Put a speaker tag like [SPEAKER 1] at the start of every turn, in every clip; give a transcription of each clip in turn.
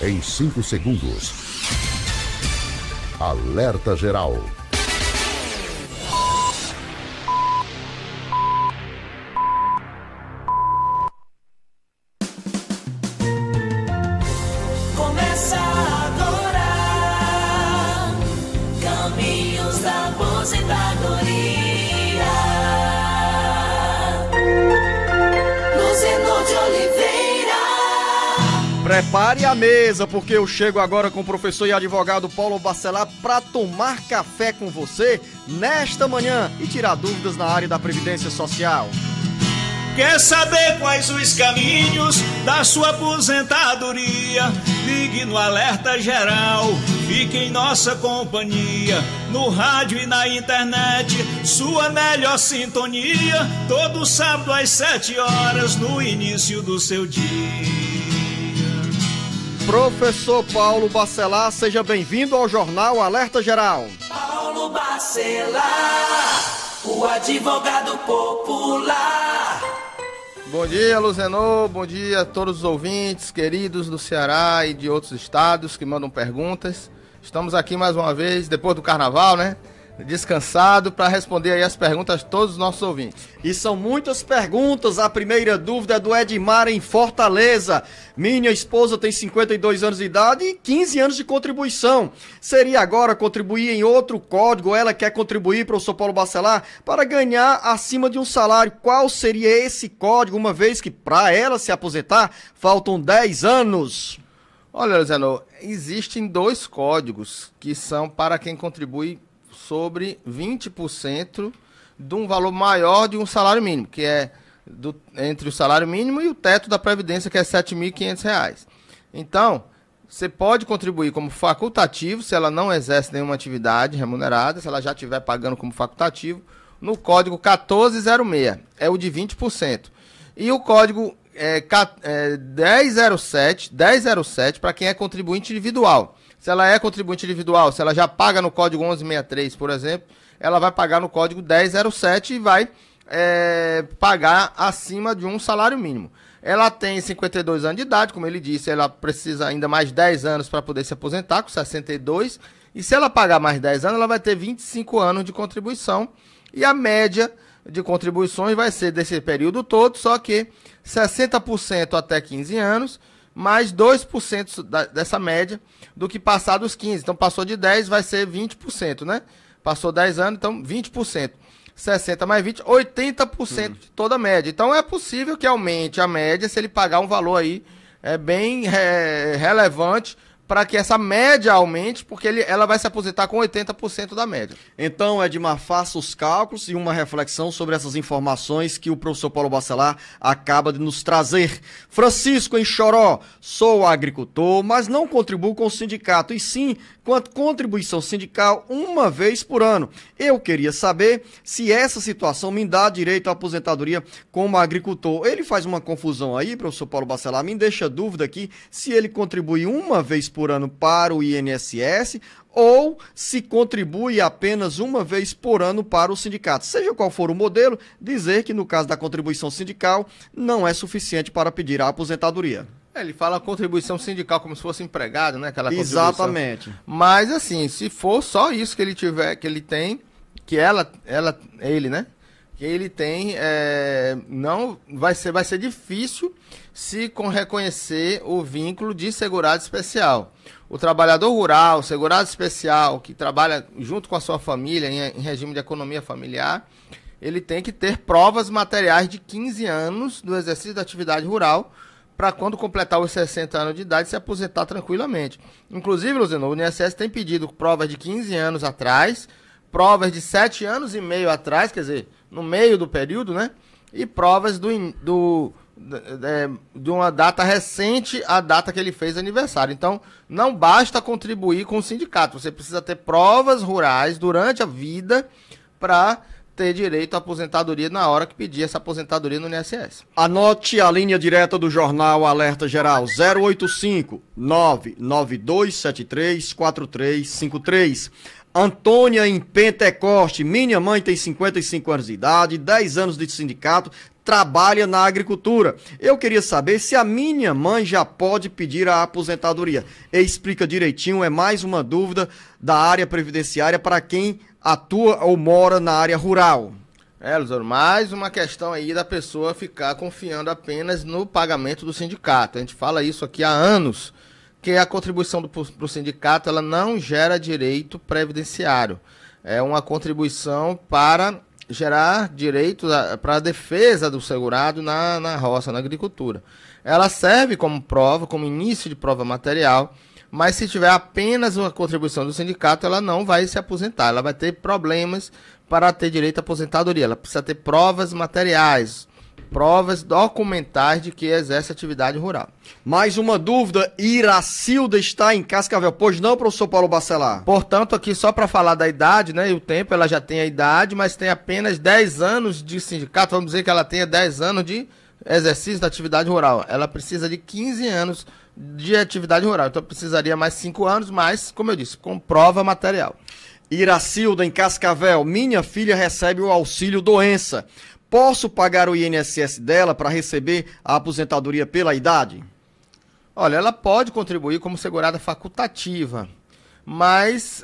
[SPEAKER 1] em 5 segundos. Alerta Geral.
[SPEAKER 2] Começa agora, Caminhos da Aposentadoria. Luciano de Oliveira.
[SPEAKER 3] Prepare a mesa, porque eu chego agora com o professor e advogado Paulo Bacelar para tomar café com você nesta manhã e tirar dúvidas na área da Previdência Social.
[SPEAKER 4] Quer saber quais os caminhos da sua aposentadoria? Ligue no Alerta Geral, fique em nossa companhia, no rádio e na internet, sua melhor sintonia, todo sábado às 7 horas, no início do seu dia.
[SPEAKER 3] Professor Paulo Bacelar, seja bem-vindo ao Jornal Alerta Geral.
[SPEAKER 2] Paulo Bacelar, o advogado popular.
[SPEAKER 5] Bom dia, Luzenô, bom dia a todos os ouvintes queridos do Ceará e de outros estados que mandam perguntas. Estamos aqui mais uma vez, depois do carnaval, né? Descansado, para responder aí as perguntas de todos os nossos ouvintes.
[SPEAKER 3] E são muitas perguntas. A primeira dúvida é do Edmar em Fortaleza. Minha esposa tem 52 anos de idade e 15 anos de contribuição. Seria agora contribuir em outro código? Ela quer contribuir, professor Paulo Bacelar, para ganhar acima de um salário. Qual seria esse código, uma vez que para ela se aposentar faltam 10 anos?
[SPEAKER 5] Olha, Luzenô, existem 2 códigos que são para quem contribui sobre 20% de um valor maior de um salário mínimo, que é entre o salário mínimo e o teto da Previdência, que é R$ 7.500. Então, você pode contribuir como facultativo, se ela não exerce nenhuma atividade remunerada, se ela já estiver pagando como facultativo, no código 1406, é o de 20%. E o código 1007 para quem é contribuinte individual. Se ela é contribuinte individual, se ela já paga no código 1163, por exemplo, ela vai pagar no código 1007 e vai pagar acima de um salário mínimo. Ela tem 52 anos de idade, como ele disse, ela precisa ainda mais 10 anos para poder se aposentar, com 62. E se ela pagar mais 10 anos, ela vai ter 25 anos de contribuição. E a média de contribuições vai ser desse período todo, só que 60% até 15 anos, mais 2% dessa média do que passar dos 15. Então, passou de 10, vai ser 20%, né? Passou 10 anos, então 20%. 60 mais 20, 80% de toda a média. Então, é possível que aumente a média se ele pagar um valor aí bem relevante para que essa média aumente, porque ela vai se aposentar com 80% da média.
[SPEAKER 3] Então, Edmar, faça os cálculos e uma reflexão sobre essas informações que o professor Paulo Bacelar acaba de nos trazer. Francisco, em Choró, sou agricultor, mas não contribuo com o sindicato, e sim com a contribuição sindical uma vez por ano. Eu queria saber se essa situação me dá direito à aposentadoria como agricultor. Ele faz uma confusão aí, professor Paulo Bacelar, me deixa dúvida aqui se ele contribui uma vez por ano para o INSS ou se contribui apenas uma vez por ano para o sindicato. Seja qual for o modelo, dizer que no caso da contribuição sindical não é suficiente para pedir a aposentadoria.
[SPEAKER 5] Ele fala contribuição sindical como se fosse empregado, né? Aquela
[SPEAKER 3] Exatamente.
[SPEAKER 5] Mas assim, se for só isso que ele tiver, que ele tem, que ele, né? Que ele tem, não vai ser difícil se reconhecer o vínculo de segurado especial. O trabalhador rural, segurado especial, que trabalha junto com a sua família em regime de economia familiar, ele tem que ter provas materiais de 15 anos do exercício da atividade rural para quando completar os 60 anos de idade se aposentar tranquilamente. Inclusive, Luzenô, o INSS tem pedido provas de 15 anos atrás, provas de 7 anos e meio atrás, quer dizer, no meio do período, né? E provas de uma data recente à data que ele fez aniversário. Então, não basta contribuir com o sindicato, você precisa ter provas rurais durante a vida para ter direito à aposentadoria na hora que pedir essa aposentadoria no INSS.
[SPEAKER 3] Anote a linha direta do Jornal Alerta Geral, 085 99273 4353. Antônia em Pentecoste, minha mãe tem 55 anos de idade, 10 anos de sindicato, trabalha na agricultura. Eu queria saber se a minha mãe já pode pedir a aposentadoria. E explica direitinho, é mais uma dúvida da área previdenciária para quem atua ou mora na área rural.
[SPEAKER 5] Luzano, mais uma questão aí da pessoa ficar confiando apenas no pagamento do sindicato. A gente fala isso aqui há anos, que a contribuição para o sindicato ela não gera direito previdenciário. É uma contribuição para gerar direito para a defesa do segurado na roça, na agricultura. Ela serve como prova, como início de prova material, mas se tiver apenas uma contribuição do sindicato, ela não vai se aposentar. Ela vai ter problemas para ter direito à aposentadoria. Ela precisa ter provas materiais, provas documentais de que exerce atividade rural.
[SPEAKER 3] Mais uma dúvida, Iracilda está em Cascavel. Pois não, professor Paulo Bacelar?
[SPEAKER 5] Portanto, aqui só para falar da idade, né, e o tempo, ela já tem a idade, mas tem apenas 10 anos de sindicato. Vamos dizer que ela tenha 10 anos de exercício da atividade rural. Ela precisa de 15 anos de atividade rural. Então, precisaria mais 5 anos, mas, como eu disse, com prova material.
[SPEAKER 3] Iracilda em Cascavel. Minha filha recebe o auxílio doença. Posso pagar o INSS dela para receber a aposentadoria pela idade?
[SPEAKER 5] Olha, ela pode contribuir como segurada facultativa, mas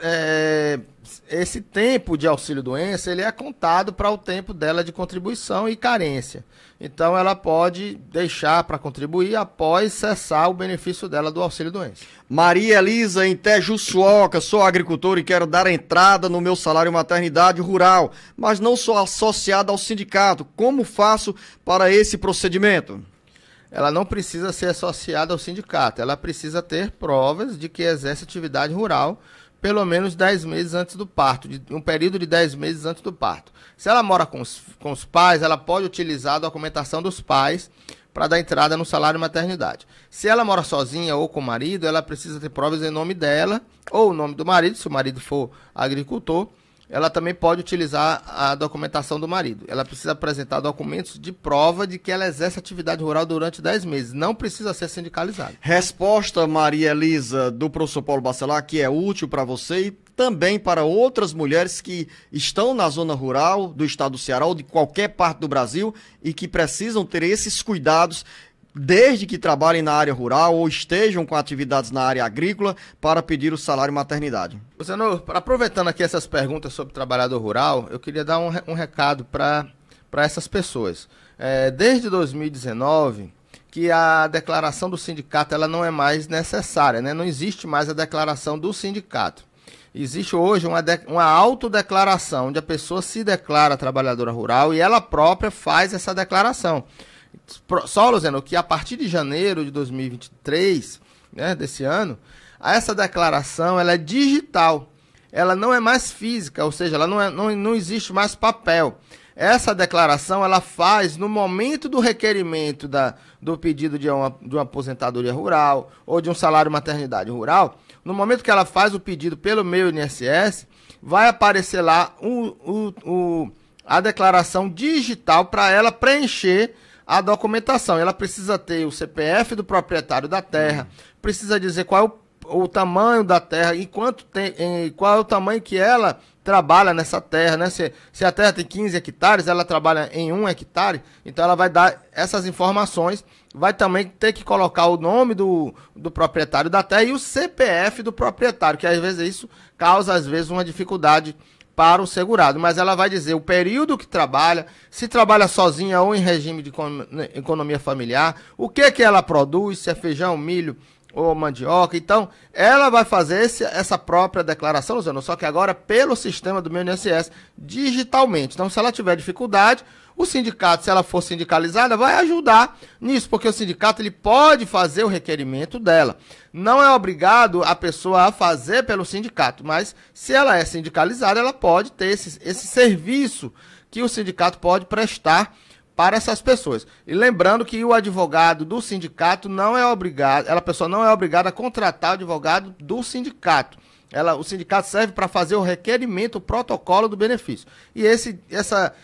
[SPEAKER 5] esse tempo de auxílio-doença ele é contado para o tempo dela de contribuição e carência. Então, ela pode deixar para contribuir após cessar o benefício dela do auxílio-doença.
[SPEAKER 3] Maria Elisa, em Tejuçuoca, sou agricultor e quero dar entrada no meu salário maternidade rural, mas não sou associada ao sindicato. Como faço para esse procedimento?
[SPEAKER 5] Ela não precisa ser associada ao sindicato, ela precisa ter provas de que exerce atividade rural pelo menos 10 meses antes do parto, um período de 10 meses antes do parto. Se ela mora com os pais, ela pode utilizar a documentação dos pais para dar entrada no salário maternidade. Se ela mora sozinha ou com o marido, ela precisa ter provas em nome dela ou o nome do marido, se o marido for agricultor. Ela também pode utilizar a documentação do marido. Ela precisa apresentar documentos de prova de que ela exerce atividade rural durante 10 meses. Não precisa ser sindicalizada.
[SPEAKER 3] Resposta, Maria Elisa, do professor Paulo Bacelar, que é útil para você e também para outras mulheres que estão na zona rural do estado do Ceará ou de qualquer parte do Brasil e que precisam ter esses cuidados desde que trabalhem na área rural ou estejam com atividades na área agrícola para pedir o salário maternidade.
[SPEAKER 5] Luciano, aproveitando aqui essas perguntas sobre trabalhador rural, eu queria dar um recado para essas pessoas. Desde 2019, que a declaração do sindicato ela não é mais necessária, né? Não existe mais a declaração do sindicato. Existe hoje uma autodeclaração, onde a pessoa se declara trabalhadora rural e ela própria faz essa declaração. Só, Luciano, que a partir de janeiro de 2023, né, desse ano, essa declaração ela é digital, ela não é mais física, ou seja, ela não existe mais papel. Essa declaração ela faz no momento do requerimento do pedido de uma aposentadoria rural ou de um salário maternidade rural. No momento que ela faz o pedido pelo meu INSS, vai aparecer lá a declaração digital para ela preencher a documentação. Ela precisa ter o CPF do proprietário da terra, precisa dizer qual é o tamanho da terra e qual é o tamanho que ela trabalha nessa terra, né? Se a terra tem 15 hectares, ela trabalha em 1 hectare, então ela vai dar essas informações, vai também ter que colocar o nome do proprietário da terra e o CPF do proprietário, que às vezes isso causa uma dificuldade para o segurado, mas ela vai dizer o período que trabalha, se trabalha sozinha ou em regime de economia familiar, o que ela produz, se é feijão, milho ou mandioca. Então, ela vai fazer essa própria declaração, Luciano, só que agora pelo sistema do meu INSS, digitalmente. Então, se ela tiver dificuldade, o sindicato, se ela for sindicalizada, vai ajudar nisso, porque o sindicato ele pode fazer o requerimento dela. Não é obrigado a pessoa a fazer pelo sindicato, mas se ela é sindicalizada, ela pode ter esse serviço que o sindicato pode prestar para essas pessoas. E lembrando que o advogado do sindicato não é obrigado, a pessoa não é obrigada a contratar o advogado do sindicato. O sindicato serve para fazer o requerimento, o protocolo do benefício. E essa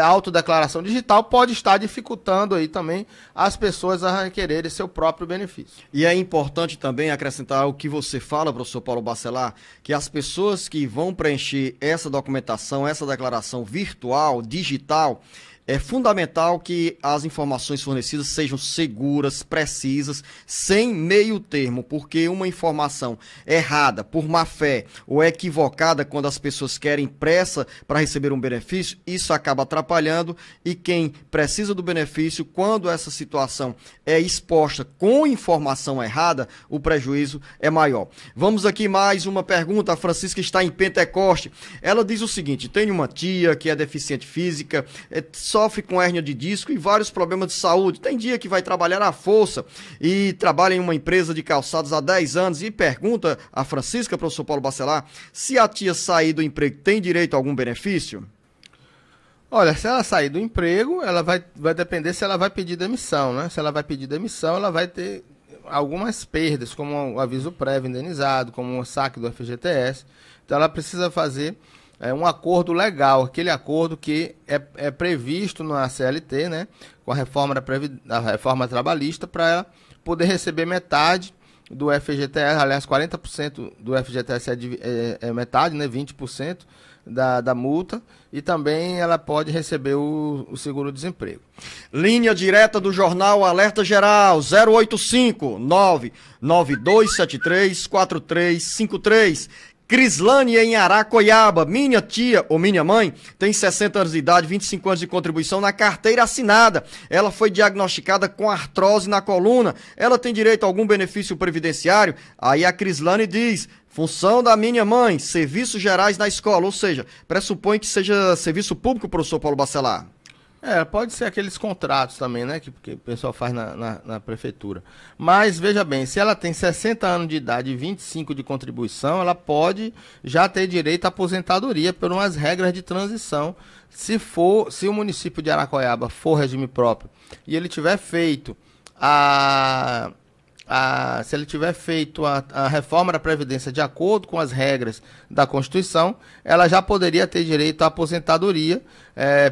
[SPEAKER 5] autodeclaração digital pode estar dificultando aí também as pessoas a requererem seu próprio benefício.
[SPEAKER 3] E é importante também acrescentar o que você fala, professor Paulo Bacelar, que as pessoas que vão preencher essa documentação, essa declaração virtual, digital, é fundamental que as informações fornecidas sejam seguras, precisas, sem meio termo, porque uma informação errada, por má fé ou equivocada, quando as pessoas querem pressa para receber um benefício, isso acaba atrapalhando, e quem precisa do benefício, quando essa situação é exposta com informação errada, o prejuízo é maior. Vamos aqui mais uma pergunta. A Francisca está em Pentecoste. Ela diz o seguinte: tenho uma tia que é deficiente física, sofre com hérnia de disco e vários problemas de saúde. Tem dia que vai trabalhar à força e trabalha em uma empresa de calçados há 10 anos, e pergunta a Francisca, professor Paulo Bacelar, se a tia sair do emprego tem direito a algum benefício?
[SPEAKER 5] Olha, se ela sair do emprego, ela vai depender se ela vai pedir demissão, né? Se ela vai pedir demissão, ela vai ter algumas perdas, como o aviso prévio indenizado, como o saque do FGTS. Então ela precisa fazer um acordo legal, aquele acordo que é previsto na CLT, né? Com a reforma trabalhista, para ela poder receber metade do FGTS, aliás, 40% do FGTS é metade, né? 20% da multa, e também ela pode receber o seguro-desemprego.
[SPEAKER 3] Linha direta do jornal Alerta Geral, 085-99273-4353. Crislane em Aracoiaba. Minha tia ou minha mãe tem 60 anos de idade, 25 anos de contribuição na carteira assinada. Ela foi diagnosticada com artrose na coluna. Ela tem direito a algum benefício previdenciário? Aí a Crislane diz: função da minha mãe, serviços gerais na escola. Ou seja, pressupõe que seja serviço público, professor Paulo Bacelar.
[SPEAKER 5] Pode ser aqueles contratos também, né, que o pessoal faz na prefeitura. Mas, veja bem, se ela tem 60 anos de idade e 25 de contribuição, ela pode já ter direito à aposentadoria por umas regras de transição. Se o município de Aracoiaba for regime próprio e ele tiver feito a reforma da Previdência de acordo com as regras da Constituição, ela já poderia ter direito à aposentadoria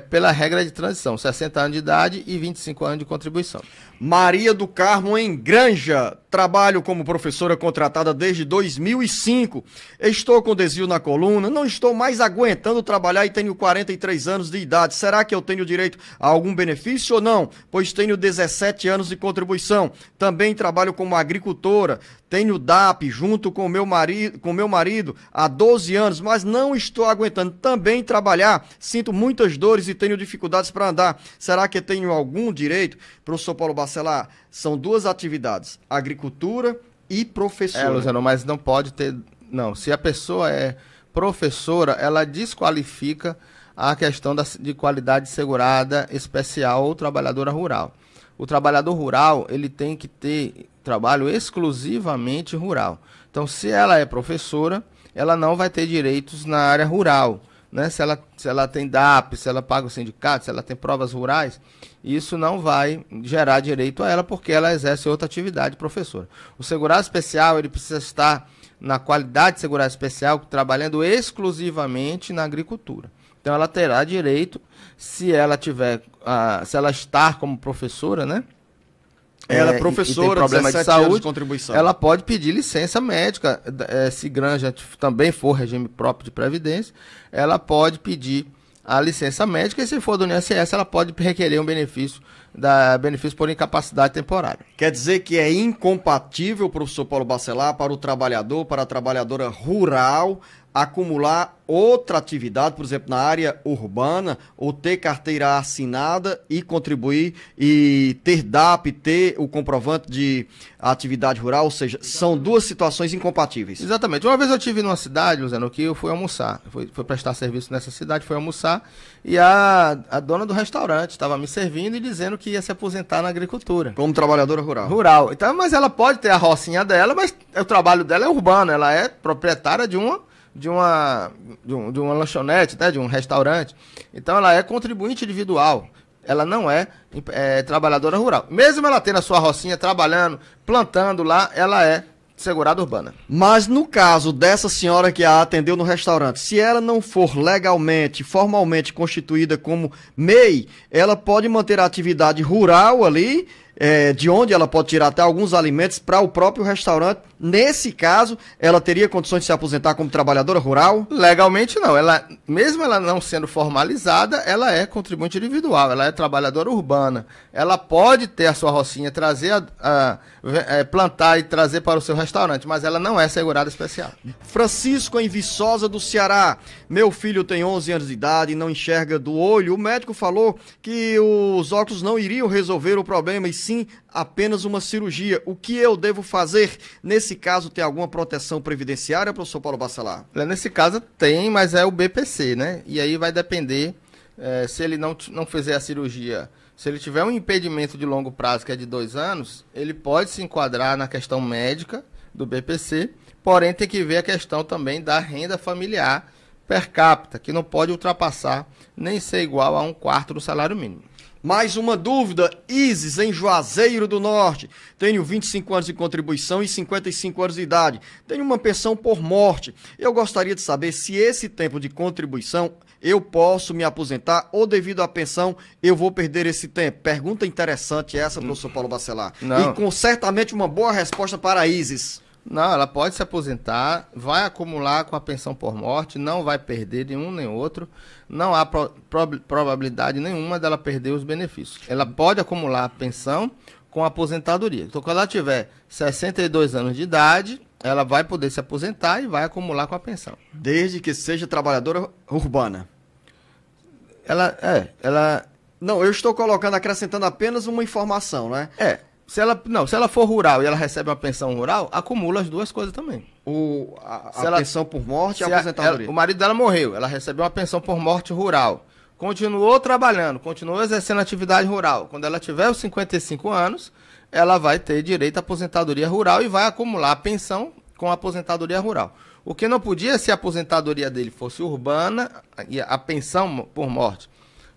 [SPEAKER 5] pela regra de transição, 60 anos de idade e 25 anos de contribuição.
[SPEAKER 3] Maria do Carmo em Granja. Trabalho como professora contratada desde 2005. Estou com desvio na coluna, não estou mais aguentando trabalhar e tenho 43 anos de idade. Será que eu tenho direito a algum benefício ou não? Pois tenho 17 anos de contribuição. Também trabalho como agricultora. Tenho DAP junto com meu marido há 12 anos, mas não estou aguentando também trabalhar. Sinto muitas dores e tenho dificuldades para andar. Será que tenho algum direito? Professor Paulo Bacelar, são duas atividades, agricultura e professora.
[SPEAKER 5] Luciano, mas não pode ter... Não, se a pessoa é professora, ela desqualifica a questão de qualidade segurada especial ou trabalhadora rural. O trabalhador rural, ele tem que ter trabalho exclusivamente rural. Então, se ela é professora, ela não vai ter direitos na área rural, né? Se ela tem DAP, se ela paga o sindicato, se ela tem provas rurais, isso não vai gerar direito a ela, porque ela exerce outra atividade professora. O segurado especial, ele precisa estar na qualidade de segurado especial, trabalhando exclusivamente na agricultura. Então, ela terá direito, se ela estar como professora, né?
[SPEAKER 3] Ela é professora,
[SPEAKER 5] problema de
[SPEAKER 3] 17 anos
[SPEAKER 5] saúde,
[SPEAKER 3] de contribuição.
[SPEAKER 5] Ela pode pedir licença médica, se Granja também for regime próprio de previdência, ela pode pedir a licença médica, e se for do INSS, ela pode requerer um benefício por incapacidade temporária.
[SPEAKER 3] Quer dizer que é incompatível, professor Paulo Bacelar, para o trabalhador, para a trabalhadora rural, acumular outra atividade, por exemplo, na área urbana, ou ter carteira assinada e contribuir, e ter DAP, ter o comprovante de atividade rural, ou seja, são duas situações incompatíveis.
[SPEAKER 5] Exatamente. Uma vez eu estive numa cidade, Luciano, que eu fui almoçar, fui prestar serviço nessa cidade, fui almoçar, e a dona do restaurante estava me servindo e dizendo que ia se aposentar na agricultura.
[SPEAKER 3] Como trabalhadora rural.
[SPEAKER 5] Rural. Então, mas ela pode ter a rocinha dela, mas o trabalho dela é urbano, ela é proprietária de uma lanchonete, né, de um restaurante. Então ela é contribuinte individual, ela não é trabalhadora rural. Mesmo ela tendo a sua rocinha, trabalhando, plantando lá, ela é segurada urbana.
[SPEAKER 3] Mas no caso dessa senhora que a atendeu no restaurante, se ela não for legalmente, formalmente constituída como MEI, ela pode manter a atividade rural ali, de onde ela pode tirar até alguns alimentos para o próprio restaurante. Nesse caso, ela teria condições de se aposentar como trabalhadora rural?
[SPEAKER 5] Legalmente não. Mesmo ela não sendo formalizada, ela é contribuinte individual, ela é trabalhadora urbana. Ela pode ter a sua rocinha, plantar e trazer para o seu restaurante, mas ela não é segurada especial.
[SPEAKER 3] Francisco, em Viçosa do Ceará. Meu filho tem 11 anos de idade e não enxerga do olho. O médico falou que os óculos não iriam resolver o problema e sim apenas uma cirurgia. O que eu devo fazer? Nesse caso, tem alguma proteção previdenciária, professor Paulo Bacelar?
[SPEAKER 5] Nesse caso tem, mas é o BPC, né? E aí vai depender, se ele não fizer a cirurgia, se ele tiver um impedimento de longo prazo, que é de 2 anos, ele pode se enquadrar na questão médica do BPC, porém tem que ver a questão também da renda familiar per capita, que não pode ultrapassar nem ser igual a 1/4 do salário mínimo.
[SPEAKER 3] Mais uma dúvida, Isis, em Juazeiro do Norte. Tenho 25 anos de contribuição e 55 anos de idade. Tenho uma pensão por morte. Eu gostaria de saber se esse tempo de contribuição eu posso me aposentar ou devido à pensão eu vou perder esse tempo. Pergunta interessante essa, professor Paulo Bacelar.
[SPEAKER 5] Não.
[SPEAKER 3] E com certamente uma boa resposta para a Isis.
[SPEAKER 5] Não, ela pode se aposentar, vai acumular com a pensão por morte, não vai perder nenhum nem outro, não há probabilidade nenhuma dela perder os benefícios. Ela pode acumular a pensão com a aposentadoria. Então, quando ela tiver 62 anos de idade, ela vai poder se aposentar e vai acumular com a pensão.
[SPEAKER 3] Desde que seja trabalhadora urbana.
[SPEAKER 5] Não,
[SPEAKER 3] eu estou acrescentando apenas uma informação, né?
[SPEAKER 5] Se ela for rural e ela recebe uma pensão rural, acumula as duas coisas também.
[SPEAKER 3] A pensão por morte e a aposentadoria.
[SPEAKER 5] O marido dela morreu, ela recebeu uma pensão por morte rural. Continuou trabalhando, continuou exercendo atividade rural. Quando ela tiver os 55 anos, ela vai ter direito à aposentadoria rural e vai acumular a pensão com a aposentadoria rural. O que não podia, se a aposentadoria dele fosse urbana e a pensão por morte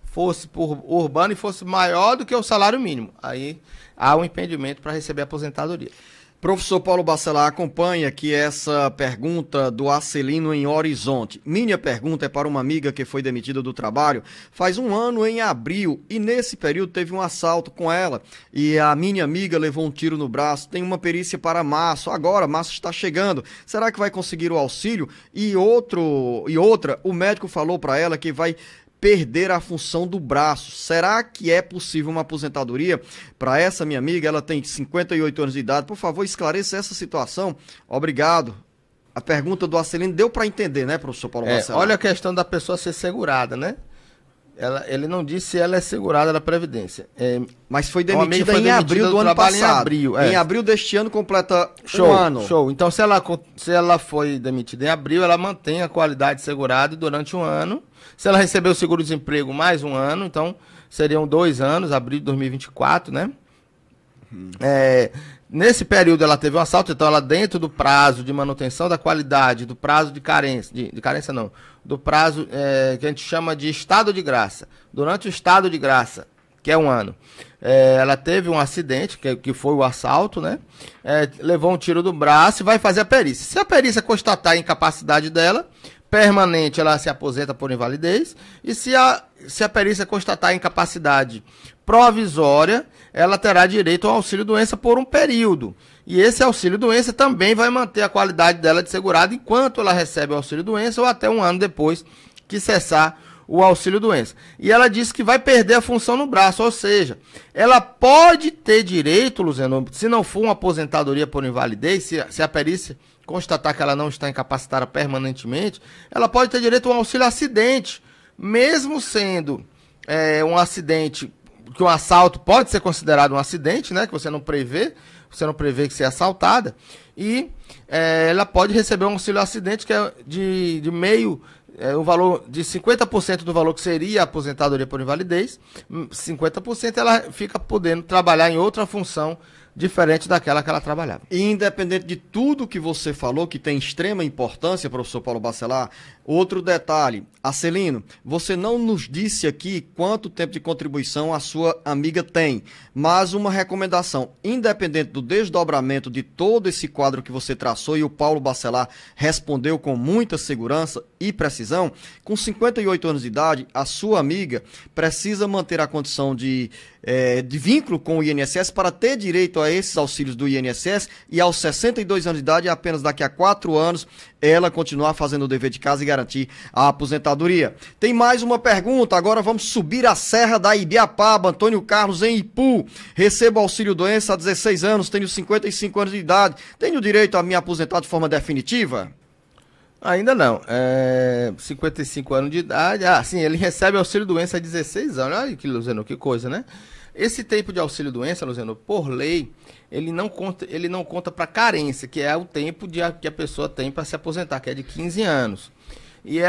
[SPEAKER 5] fosse por urbano e fosse maior do que o salário mínimo. Aí há um impedimento para receber a aposentadoria.
[SPEAKER 3] Professor Paulo Bacelar, acompanha aqui essa pergunta do Acelino em Horizonte. Minha pergunta é para uma amiga que foi demitida do trabalho faz 1 ano em abril e nesse período teve um assalto com ela e a minha amiga levou um tiro no braço, tem uma perícia para março, agora março está chegando, será que vai conseguir o auxílio? E outra, o médico falou para ela que vai perder a função do braço. Será que é possível uma aposentadoria para essa minha amiga? Ela tem 58 anos de idade. Por favor, esclareça essa situação. Obrigado. A pergunta do Acelino deu para entender, né, professor Paulo Bacelar?
[SPEAKER 5] Olha a questão da pessoa ser segurada, né? Ele não disse se ela é segurada da Previdência.
[SPEAKER 3] Mas foi demitida em abril do ano passado. Em abril deste ano completa um ano.
[SPEAKER 5] Show. Então, se ela foi demitida em abril, ela mantém a qualidade segurada durante 1 ano. Se ela recebeu o seguro-desemprego mais 1 ano, então seriam 2 anos, abril de 2024, né? Nesse período ela teve um assalto, então ela dentro do prazo de manutenção da qualidade, do prazo de carência, de carência não, do prazo que a gente chama de estado de graça. Durante o estado de graça, que é 1 ano, ela teve um acidente, que foi o assalto, né? Levou um tiro do braço e vai fazer a perícia. Se a perícia constatar a incapacidade dela, permanente, ela se aposenta por invalidez, e se a perícia constatar a incapacidade provisória, ela terá direito ao auxílio-doença por um período. E esse auxílio-doença também vai manter a qualidade dela de segurada enquanto ela recebe o auxílio-doença ou até 1 ano depois que cessar o auxílio-doença. E ela disse que vai perder a função no braço, ou seja, ela pode ter direito, Luziano, se não for uma aposentadoria por invalidez, se a perícia constatar que ela não está incapacitada permanentemente, ela pode ter direito a um auxílio-acidente, mesmo sendo um acidente, que um assalto pode ser considerado um acidente, né, que você não prevê que ser assaltada, e ela pode receber um auxílio-acidente que é de meio, o valor de 50% do valor que seria a aposentadoria por invalidez, 50% ela fica podendo trabalhar em outra função diferente daquela que ela trabalhava.
[SPEAKER 3] E independente de tudo que você falou, que tem extrema importância, professor Paulo Bacelar, outro detalhe, Arcelino, você não nos disse aqui quanto tempo de contribuição a sua amiga tem, mas uma recomendação, independente do desdobramento de todo esse quadro que você traçou e o Paulo Bacelar respondeu com muita segurança e precisão, com 58 anos de idade, a sua amiga precisa manter a condição de vínculo com o INSS para ter direito a esses auxílios do INSS e aos 62 anos de idade, apenas daqui a 4 anos, ela continuar fazendo o dever de casa e garantir a aposentadoria. Tem mais uma pergunta, agora vamos subir a Serra da Ibiapaba, Antônio Carlos em Ipu. Recebo auxílio doença há 16 anos, tenho 55 anos de idade, tenho direito a me aposentar de forma definitiva?
[SPEAKER 5] Ainda não. 55 anos de idade. Sim, ele recebe auxílio doença há 16 anos. Olha que, Luzeno, que coisa, né? Esse tempo de auxílio doença, Luzeno, por lei, ele não conta para carência, que é o tempo que a pessoa tem para se aposentar, que é de 15 anos. E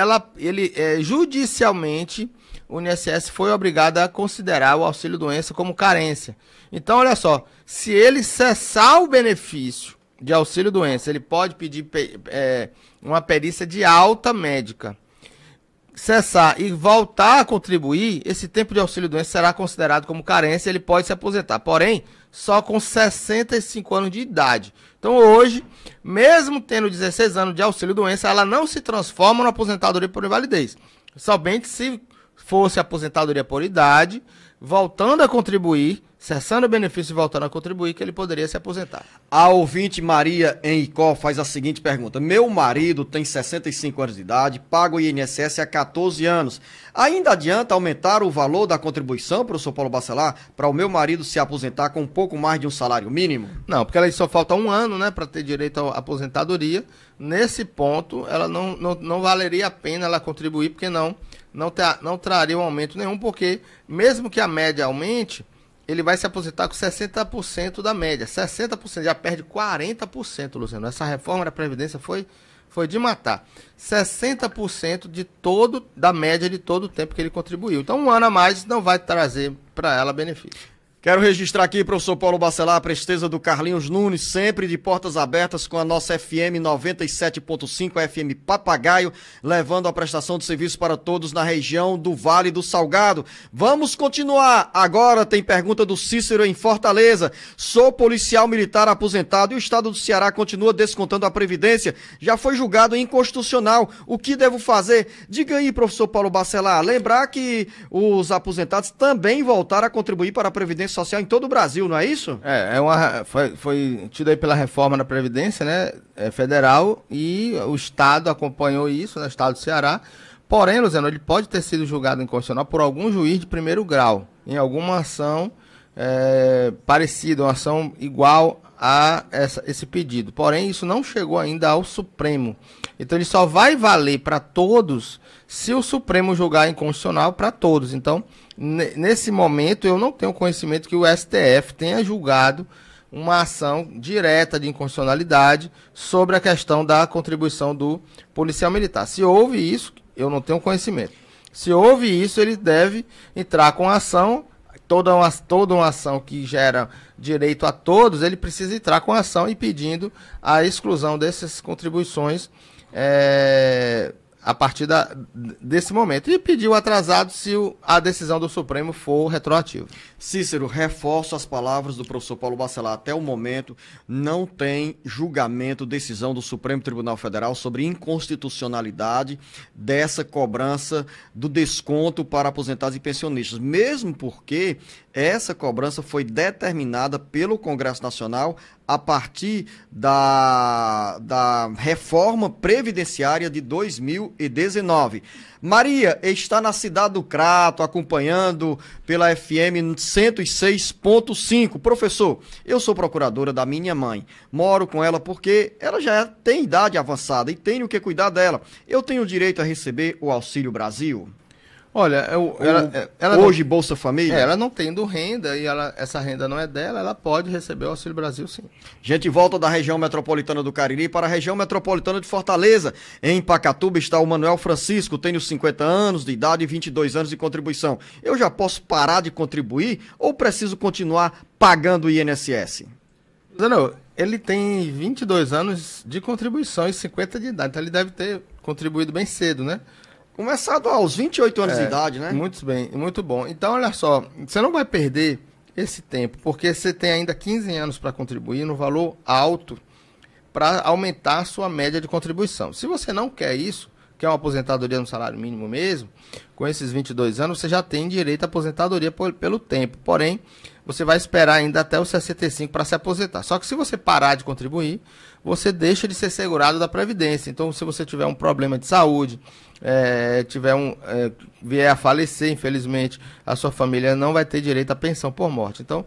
[SPEAKER 5] judicialmente, o INSS foi obrigado a considerar o auxílio doença como carência. Então, olha só, se ele cessar o benefício de auxílio doença, ele pode pedir uma perícia de alta médica, cessar e voltar a contribuir, esse tempo de auxílio doença será considerado como carência, ele pode se aposentar, porém, só com 65 anos de idade. Então hoje, mesmo tendo 16 anos de auxílio doença, ela não se transforma na aposentadoria por invalidez. Somente se fosse aposentadoria por idade, voltando a contribuir, cessando o benefício e voltando a contribuir, que ele poderia se aposentar.
[SPEAKER 3] A ouvinte Maria em Icó faz a seguinte pergunta. Meu marido tem 65 anos de idade, paga o INSS há 14 anos. Ainda adianta aumentar o valor da contribuição, professor Paulo Bacelar, para o meu marido se aposentar com um pouco mais de um salário mínimo?
[SPEAKER 5] Não, porque ela só falta 1 ano, né, para ter direito à aposentadoria. Nesse ponto, ela não valeria a pena ela contribuir, porque não traria um aumento nenhum, porque mesmo que a média aumente, ele vai se aposentar com 60% da média. 60%, já perde 40%, Luciano. Essa reforma da Previdência foi de matar. 60% da média de todo o tempo que ele contribuiu. Então, 1 ano a mais não vai trazer para ela benefício.
[SPEAKER 3] Quero registrar aqui, professor Paulo Bacelar, a presteza do Carlinhos Nunes, sempre de portas abertas com a nossa FM 97.5, a FM Papagaio, levando a prestação de serviço para todos na região do Vale do Salgado. Vamos continuar. Agora tem pergunta do Cícero em Fortaleza. Sou policial militar aposentado e o estado do Ceará continua descontando a Previdência. Já foi julgado inconstitucional. O que devo fazer? Diga aí, professor Paulo Bacelar. Lembrar que os aposentados também voltaram a contribuir para a Previdência Social em todo o Brasil, não é isso?
[SPEAKER 5] Foi tido aí pela reforma da Previdência, né, federal, e o Estado acompanhou isso, né, o Estado do Ceará. Porém, Luciano, ele pode ter sido julgado inconstitucional por algum juiz de primeiro grau, em alguma ação parecida, uma ação igual a esse pedido. Porém, isso não chegou ainda ao Supremo. Então, ele só vai valer para todos se o Supremo julgar inconstitucional para todos. Então, nesse momento, eu não tenho conhecimento que o STF tenha julgado uma ação direta de inconstitucionalidade sobre a questão da contribuição do policial militar. Se houve isso, eu não tenho conhecimento. Se houve isso, ele deve entrar com a ação. Toda uma ação que gera direito a todos, ele precisa entrar com a ação e pedindo a exclusão dessas contribuições a partir desse momento. E pediu atrasado se a decisão do Supremo for retroativa.
[SPEAKER 3] Cícero, reforço as palavras do professor Paulo Bacelar. Até o momento, não tem julgamento, decisão do Supremo Tribunal Federal sobre inconstitucionalidade dessa cobrança do desconto para aposentados e pensionistas. Mesmo porque essa cobrança foi determinada pelo Congresso Nacional a partir da reforma previdenciária de 2019. Maria está na cidade do Crato, acompanhando pela FM 106.5. Professor, eu sou procuradora da minha mãe. Moro com ela porque ela já tem idade avançada e tenho que cuidar dela. Eu tenho direito a receber o Auxílio Brasil?
[SPEAKER 5] Olha, ela
[SPEAKER 3] hoje Bolsa Família?
[SPEAKER 5] Ela não tendo renda e essa renda não é dela, ela pode receber o Auxílio Brasil, sim.
[SPEAKER 3] Gente, volta da região metropolitana do Cariri para a região metropolitana de Fortaleza. Em Pacatuba está o Manuel Francisco, tenho 50 anos de idade e 22 anos de contribuição. Eu já posso parar de contribuir ou preciso continuar pagando o INSS?
[SPEAKER 5] Zanel, ele tem 22 anos de contribuição e 50 de idade, então ele deve ter contribuído bem cedo, né?
[SPEAKER 3] Começado aos 28 anos de idade, né?
[SPEAKER 5] Muito bem, muito bom. Então, olha só, você não vai perder esse tempo, porque você tem ainda 15 anos para contribuir no valor alto para aumentar a sua média de contribuição. Se você não quer isso, quer uma aposentadoria no salário mínimo mesmo, com esses 22 anos, você já tem direito à aposentadoria pelo tempo. Porém, você vai esperar ainda até os 65 para se aposentar. Só que se você parar de contribuir, você deixa de ser segurado da Previdência. Então, se você tiver um problema de saúde, vier a falecer, infelizmente, a sua família não vai ter direito à pensão por morte. Então,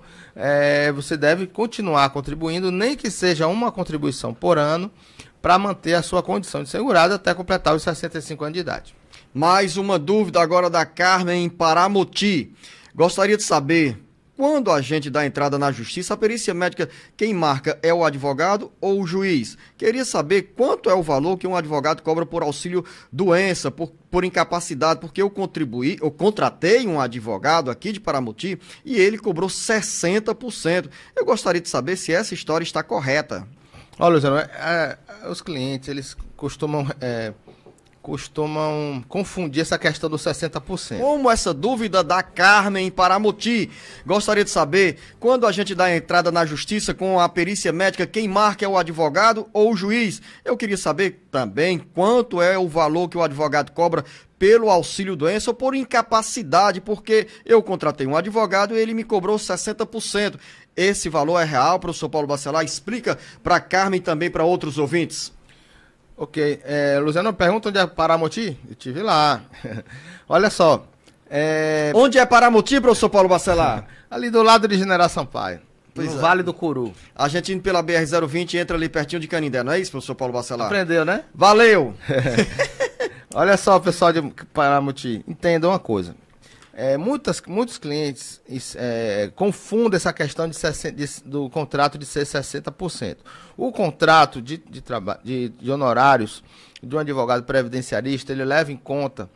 [SPEAKER 5] você deve continuar contribuindo, nem que seja uma contribuição por ano, para manter a sua condição de segurado até completar os 65 anos de idade.
[SPEAKER 3] Mais uma dúvida agora da Carmen em Paramoti. Gostaria de saber, quando a gente dá entrada na justiça, a perícia médica, quem marca é o advogado ou o juiz? Queria saber quanto é o valor que um advogado cobra por auxílio doença, por incapacidade, porque eu contratei um advogado aqui de Paramoti e ele cobrou 60%. Eu gostaria de saber se essa história está correta.
[SPEAKER 5] Olha, Luciano, os clientes, eles costumam confundir essa questão dos 60%.
[SPEAKER 3] Como essa dúvida da Carmen em Paramoti. Gostaria de saber, quando a gente dá entrada na justiça com a perícia médica, quem marca é o advogado ou o juiz? Eu queria saber também quanto é o valor que o advogado cobra pelo auxílio-doença ou por incapacidade, porque eu contratei um advogado e ele me cobrou 60%. Esse valor é real, professor Paulo Bacelar? Explica para Carmen e também para outros ouvintes.
[SPEAKER 5] Ok, Luciano, pergunta onde é Paramoti? Eu estive lá. Olha só.
[SPEAKER 3] Onde é Paramoti, professor Paulo Bacelar?
[SPEAKER 5] Ali do lado de General Sampaio, no Vale do Curu.
[SPEAKER 3] A gente indo pela BR-020 entra ali pertinho de Canindé, não é isso, professor Paulo Bacelar?
[SPEAKER 5] Aprendeu, né?
[SPEAKER 3] Valeu!
[SPEAKER 5] Olha só, pessoal de Paramoti, entendam uma coisa. Muitos clientes confundem essa questão do contrato de ser 60%. O contrato de honorários de um advogado previdenciarista, ele leva em conta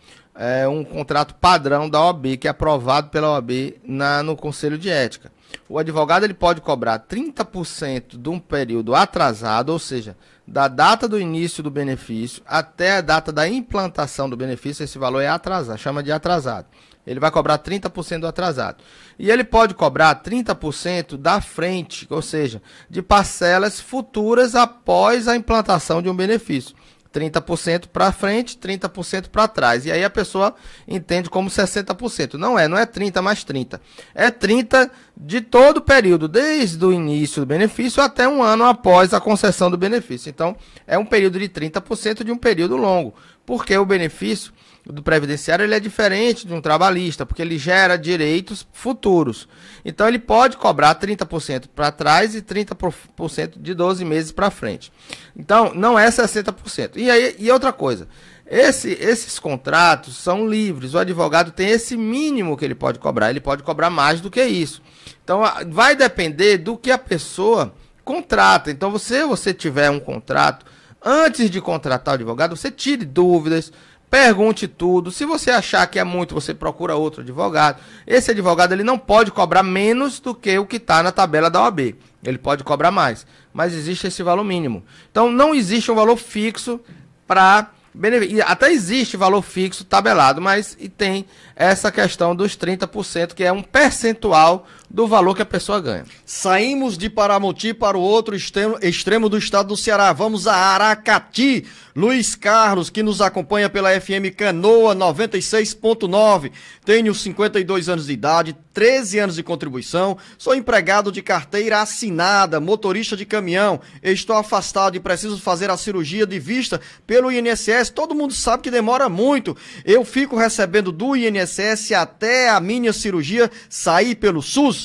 [SPEAKER 5] um contrato padrão da OAB, que é aprovado pela OAB no Conselho de Ética. O advogado ele pode cobrar 30% de um período atrasado, ou seja, da data do início do benefício até a data da implantação do benefício, esse valor é atrasado, chama de atrasado. Ele vai cobrar 30% do atrasado. E ele pode cobrar 30% da frente, ou seja, de parcelas futuras após a implantação de um benefício. 30% para frente, 30% para trás. E aí a pessoa entende como 60%. Não é 30 mais 30. É 30 de todo o período, desde o início do benefício até um ano após a concessão do benefício. Então, é um período de 30% de um período longo. Porque o benefício do previdenciário ele é diferente de um trabalhista, porque ele gera direitos futuros. Então ele pode cobrar 30% para trás e 30% de 12 meses para frente. Então não é 60%. E outra coisa, esses contratos são livres, o advogado tem esse mínimo que ele pode cobrar mais do que isso. Então vai depender do que a pessoa contrata. Então você tiver um contrato, antes de contratar o advogado, você tire dúvidas, pergunte tudo. Se você achar que é muito, você procura outro advogado. Esse advogado ele não pode cobrar menos do que o que está na tabela da OAB. Ele pode cobrar mais, mas existe esse valor mínimo. Então não existe um valor fixo para benefício. Até existe valor fixo tabelado, mas tem essa questão dos 30%, que é um percentual do valor que a pessoa ganha.
[SPEAKER 3] Saímos de Paramoti para o outro extremo do estado do Ceará. Vamos a Aracati. Luiz Carlos, que nos acompanha pela FM Canoa 96.9. Tenho 52 anos de idade, 13 anos de contribuição. Sou empregado de carteira assinada, motorista de caminhão. Estou afastado e preciso fazer a cirurgia de vista pelo INSS. Todo mundo sabe que demora muito. Eu fico recebendo do INSS até a minha cirurgia sair pelo SUS.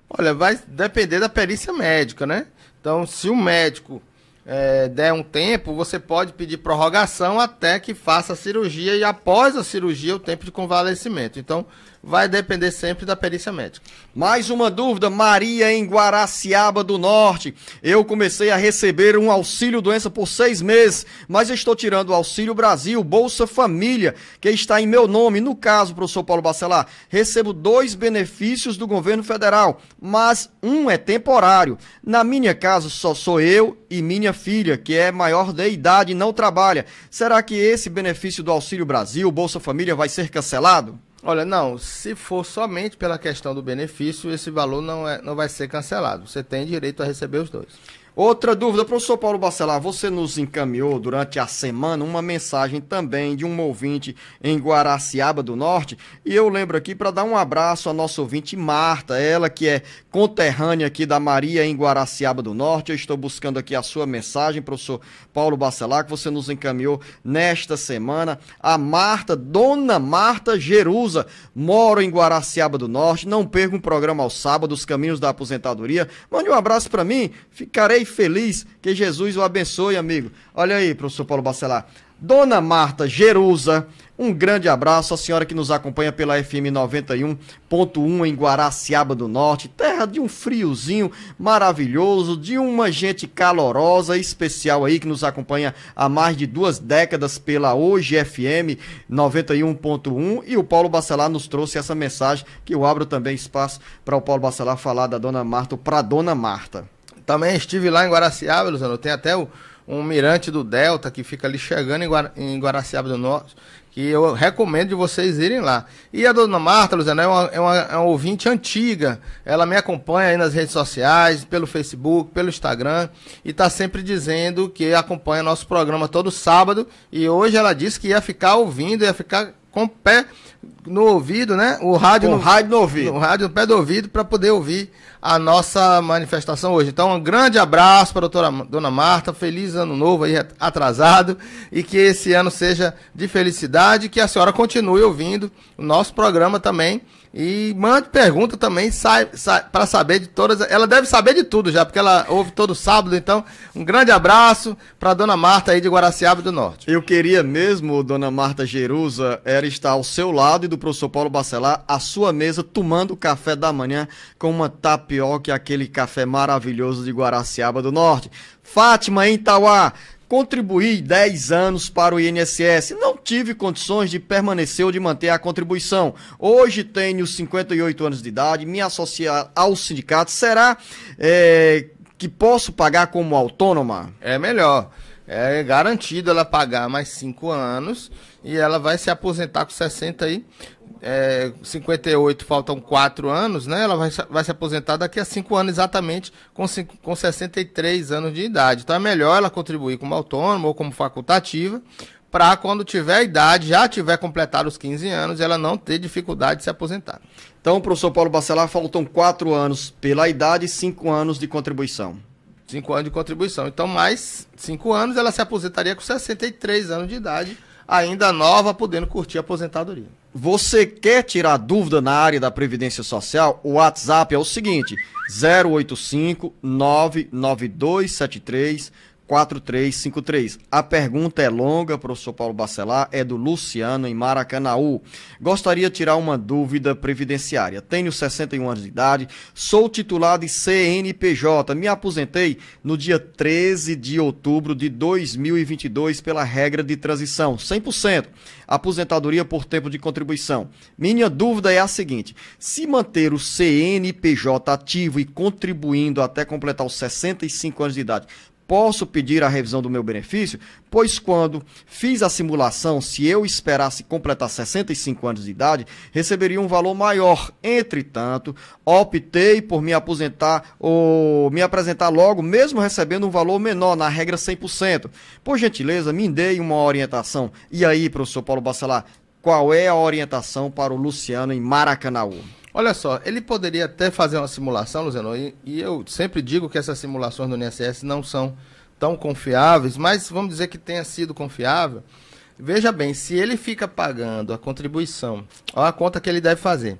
[SPEAKER 5] Olha, vai depender da perícia médica, né? Então, se o médico der um tempo, você pode pedir prorrogação até que faça a cirurgia e após a cirurgia o tempo de convalescimento. Então, vai depender sempre da perícia médica.
[SPEAKER 3] Mais uma dúvida, Maria em Guaraciaba do Norte. Eu comecei a receber um auxílio doença por 6 meses, mas estou tirando o Auxílio Brasil, Bolsa Família, que está em meu nome. No caso, professor Paulo Bacelar, recebo 2 benefícios do governo federal, mas um é temporário. Na minha casa só sou eu e minha filha, que é maior de idade e não trabalha. Será que esse benefício do Auxílio Brasil, Bolsa Família, vai ser cancelado?
[SPEAKER 5] Olha, não, se for somente pela questão do benefício, esse valor não vai ser cancelado. Você tem direito a receber os 2.
[SPEAKER 3] Outra dúvida, professor Paulo Bacelar, você nos encaminhou durante a semana uma mensagem também de um ouvinte em Guaraciaba do Norte, e eu lembro aqui para dar um abraço à nossa ouvinte Marta, ela que é conterrânea aqui da Maria em Guaraciaba do Norte. Eu estou buscando aqui a sua mensagem, professor Paulo Bacelar, que você nos encaminhou nesta semana. A Marta, Dona Marta Jerusa, moro em Guaraciaba do Norte, não perco um programa aos sábados, Caminhos da Aposentadoria. Mande um abraço para mim, ficarei feliz, que Jesus o abençoe, amigo. Olha aí, professor Paulo Bacelar. Dona Marta Jerusa, um grande abraço, a senhora que nos acompanha pela FM 91.1 em Guaraciaba do Norte, terra de um friozinho maravilhoso, de uma gente calorosa, especial aí, que nos acompanha há mais de 2 décadas pela Hoje FM 91.1, e o Paulo Bacelar nos trouxe essa mensagem, que eu abro também espaço para o Paulo Bacelar falar da Dona Marta, para Dona Marta.
[SPEAKER 5] Também estive lá em Guaraciaba, Luciano, tem até um mirante do Delta que fica ali chegando em Guaraciaba do Norte, que eu recomendo de vocês irem lá. E a Dona Marta, Luciano, é uma ouvinte antiga, ela me acompanha aí nas redes sociais, pelo Facebook, pelo Instagram, e está sempre dizendo que acompanha nosso programa todo sábado, e hoje ela disse que ia ficar ouvindo, ia ficar com o pé no ouvido, né? O rádio no ouvido. O rádio no pé do ouvido, para poder ouvir a nossa manifestação hoje. Então, um grande abraço para a Dona Marta, feliz ano novo aí atrasado, e que esse ano seja de felicidade, que a senhora continue ouvindo o nosso programa também, e mande pergunta também para saber de todas. Ela deve saber de tudo já, porque ela ouve todo sábado. Então, um grande abraço para a Dona Marta aí de Guaraciaba do Norte.
[SPEAKER 3] Eu queria mesmo, Dona Marta Jerusa, era estar ao seu lado e do professor Paulo Bacelar, à sua mesa, tomando o café da manhã com uma tapioca, aquele café maravilhoso de Guaraciaba do Norte. Fátima em Itauá, contribuí 10 anos para o INSS, não tive condições de permanecer ou de manter a contribuição. Hoje tenho 58 anos de idade, me associar ao sindicato. Será que posso pagar como autônoma?
[SPEAKER 5] É melhor. É garantido ela pagar mais 5 anos e ela vai se aposentar com 58, faltam 4 anos, né? Ela vai se aposentar daqui a 5 anos exatamente, com 63 anos de idade. Então é melhor ela contribuir como autônoma ou como facultativa, para quando tiver a idade, já tiver completado os 15 anos, ela não ter dificuldade de se aposentar.
[SPEAKER 3] Então, professor Paulo Bacelar, faltam 4 anos pela idade e 5 anos de contribuição.
[SPEAKER 5] 5 anos de contribuição. Então, mais 5 anos, ela se aposentaria com 63 anos de idade, ainda nova, podendo curtir a aposentadoria.
[SPEAKER 3] Você quer tirar dúvida na área da Previdência Social? O WhatsApp é o seguinte: 085 99273 4353. A pergunta é longa, professor Paulo Bacelar, é do Luciano em Maracanaú. Gostaria de tirar uma dúvida previdenciária. Tenho 61 anos de idade, sou titular de CNPJ, me aposentei no dia 13 de outubro de 2022 pela regra de transição, 100%. Aposentadoria por tempo de contribuição. Minha dúvida é a seguinte: se manter o CNPJ ativo e contribuindo até completar os 65 anos de idade, posso pedir a revisão do meu benefício? Pois quando fiz a simulação, se eu esperasse completar 65 anos de idade, receberia um valor maior. Entretanto, optei por me aposentar ou me apresentar logo, mesmo recebendo um valor menor, na regra 100%. Por gentileza, me dê uma orientação. E aí, professor Paulo Bacelar, qual é a orientação para o Luciano em Maracanaú?
[SPEAKER 5] Olha só, ele poderia até fazer uma simulação, Luciano, e eu sempre digo que essas simulações do INSS não são tão confiáveis, mas vamos dizer que tenha sido confiável. Veja bem, se ele fica pagando a contribuição, olha a conta que ele deve fazer.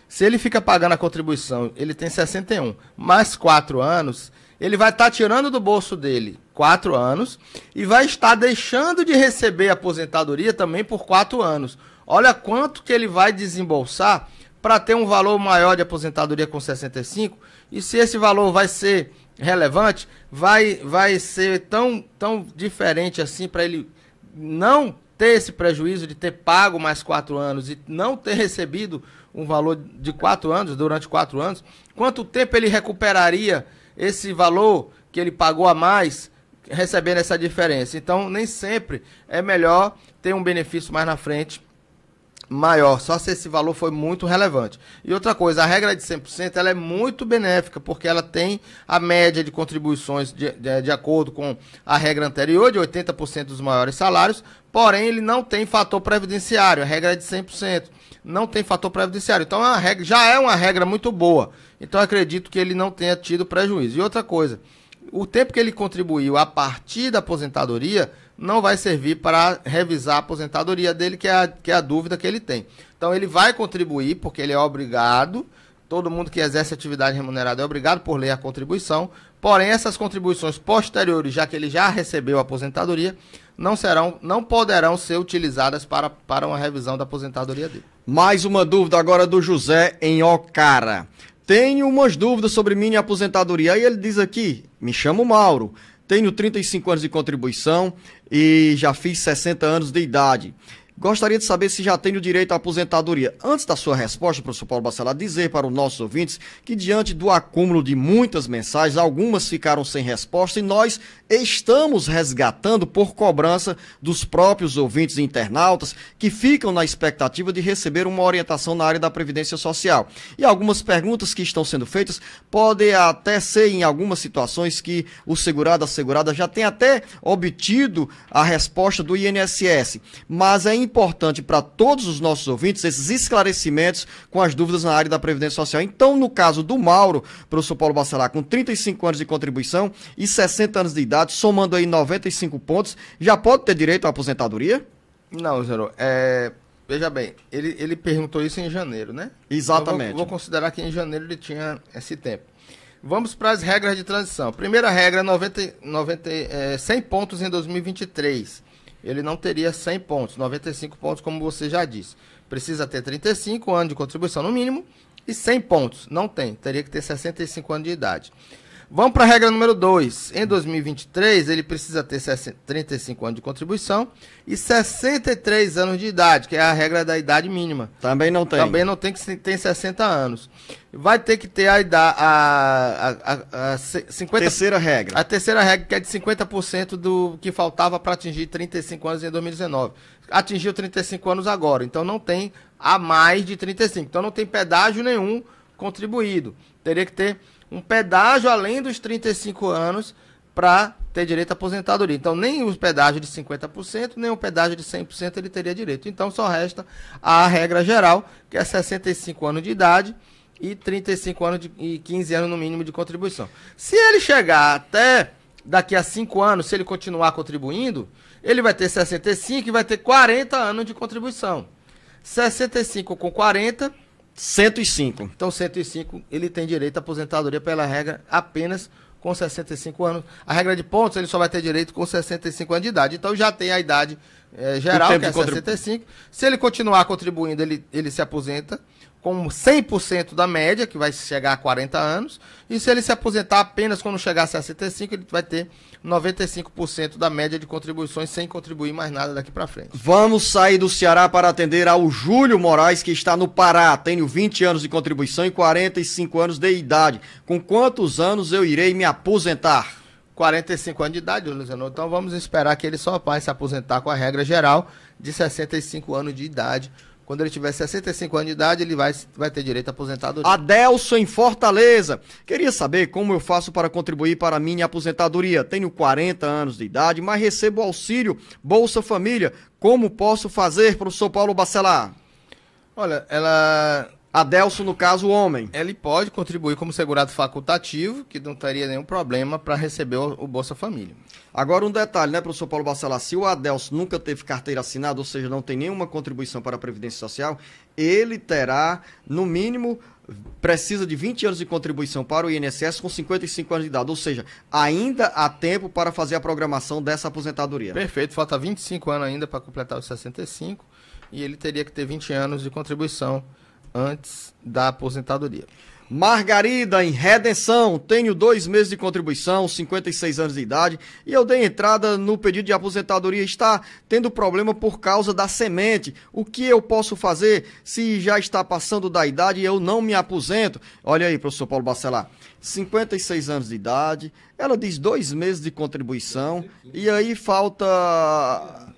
[SPEAKER 5] Se ele fica pagando a contribuição, ele tem 61, mais 4 anos, ele vai estar tirando do bolso dele 4 anos e vai estar deixando de receber a aposentadoria também por 4 anos. Olha quanto que ele vai desembolsar para ter um valor maior de aposentadoria com 65, e se esse valor vai ser relevante, vai ser tão diferente assim para ele não ter esse prejuízo de ter pago mais 4 anos e não ter recebido um valor de 4 anos, durante 4 anos, quanto tempo ele recuperaria esse valor que ele pagou a mais, recebendo essa diferença. Então, nem sempre é melhor ter um benefício mais na frente maior, só se esse valor foi muito relevante. E outra coisa, a regra de 100% ela é muito benéfica, porque ela tem a média de contribuições de acordo com a regra anterior, de 80% dos maiores salários, porém ele não tem fator previdenciário, a regra é de 100%, não tem fator previdenciário. Então a regra, já é uma regra muito boa, então eu acredito que ele não tenha tido prejuízo. E outra coisa, o tempo que ele contribuiu a partir da aposentadoria não vai servir para revisar a aposentadoria dele, que é a dúvida que ele tem. Então ele vai contribuir, porque ele é obrigado, todo mundo que exerce atividade remunerada é obrigado por lei a contribuição, porém essas contribuições posteriores, já que ele já recebeu a aposentadoria, não poderão ser utilizadas para uma revisão da aposentadoria dele.
[SPEAKER 3] Mais uma dúvida agora do José em Ocara. Tenho umas dúvidas sobre minha aposentadoria. Aí ele diz aqui, me chamo Mauro, tenho 35 anos de contribuição e já fiz 60 anos de idade. Gostaria de saber se já tenho direito à aposentadoria. Antes da sua resposta, professor Paulo Bacelar, dizer para os nossos ouvintes que diante do acúmulo de muitas mensagens, algumas ficaram sem resposta e nós estamos resgatando por cobrança dos próprios ouvintes e internautas que ficam na expectativa de receber uma orientação na área da Previdência Social. E algumas perguntas que estão sendo feitas podem até ser em algumas situações que o segurado, a segurada já tem até obtido a resposta do INSS, mas é importante para todos os nossos ouvintes esses esclarecimentos com as dúvidas na área da Previdência Social. Então, no caso do Mauro, professor Paulo Bacelar, com 35 anos de contribuição e 60 anos de idade, somando aí 95 pontos, já pode ter direito à aposentadoria?
[SPEAKER 5] Não, Zero. Veja bem, ele perguntou isso em janeiro, né?
[SPEAKER 3] Exatamente.
[SPEAKER 5] Eu vou considerar que em janeiro ele tinha esse tempo. Vamos para as regras de transição. Primeira regra, 100 pontos em 2023. Ele não teria 100 pontos, 95 pontos, como você já disse. Precisa ter 35 anos de contribuição no mínimo e 100 pontos. Não tem, teria que ter 65 anos de idade. Vamos para a regra número 2. Em 2023, ele precisa ter 35 anos de contribuição e 63 anos de idade, que é a regra da idade mínima.
[SPEAKER 3] Também não tem.
[SPEAKER 5] Também não tem, que tem 60 anos. Vai ter que ter a
[SPEAKER 3] terceira regra.
[SPEAKER 5] A terceira regra, que é de 50% do que faltava para atingir 35 anos em 2019. Atingiu 35 anos agora, então não tem a mais de 35. Então não tem pedágio nenhum contribuído. Teria que ter um pedágio além dos 35 anos para ter direito à aposentadoria. Então, nem o pedágio de 50%, nem o pedágio de 100% ele teria direito. Então, só resta a regra geral, que é 65 anos de idade e 35 anos e 15 anos no mínimo de contribuição. Se ele chegar até daqui a 5 anos, se ele continuar contribuindo, ele vai ter 65 e vai ter 40 anos de contribuição. 65 com 40...
[SPEAKER 3] 105.
[SPEAKER 5] Então, 105, ele tem direito à aposentadoria pela regra apenas com 65 anos. A regra de pontos, ele só vai ter direito com 65 anos de idade. Então, já tem a idade geral, que é 65. Se ele continuar contribuindo, ele se aposenta com 100% da média, que vai chegar a 40 anos. E se ele se aposentar apenas quando chegar a 65, ele vai ter 95% da média de contribuições sem contribuir mais nada daqui para frente.
[SPEAKER 3] Vamos sair do Ceará para atender ao Júlio Moraes, que está no Pará. Tenho 20 anos de contribuição e 45 anos de idade. Com quantos anos eu irei me aposentar?
[SPEAKER 5] 45 anos de idade, Luciano. Então vamos esperar que ele só vai se aposentar com a regra geral de 65 anos de idade. Quando ele tiver 65 anos de idade, ele vai ter direito à aposentadoria.
[SPEAKER 3] Adelson em Fortaleza. Queria saber como eu faço para contribuir para a minha aposentadoria. Tenho 40 anos de idade, mas recebo auxílio Bolsa Família. Como posso fazer, professor Paulo Bacelar?
[SPEAKER 5] Olha,
[SPEAKER 3] Adelson, no caso, o homem.
[SPEAKER 5] Ele pode contribuir como segurado facultativo, que não teria nenhum problema para receber o Bolsa Família.
[SPEAKER 3] Agora um detalhe, né, professor Paulo Bacelar? Se o Adelson nunca teve carteira assinada, ou seja, não tem nenhuma contribuição para a Previdência Social, ele terá, no mínimo, precisa de 20 anos de contribuição para o INSS com 55 anos de idade. Ou seja, ainda há tempo para fazer a programação dessa aposentadoria.
[SPEAKER 5] Perfeito, falta 25 anos ainda para completar os 65 e ele teria que ter 20 anos de contribuição antes da aposentadoria.
[SPEAKER 3] Margarida, em Redenção, tenho 2 meses de contribuição, 56 anos de idade, e eu dei entrada no pedido de aposentadoria. Está tendo problema por causa da semente. O que eu posso fazer se já está passando da idade e eu não me aposento? Olha aí, professor Paulo Bacelar, 56 anos de idade, ela diz 2 meses de contribuição, e aí falta...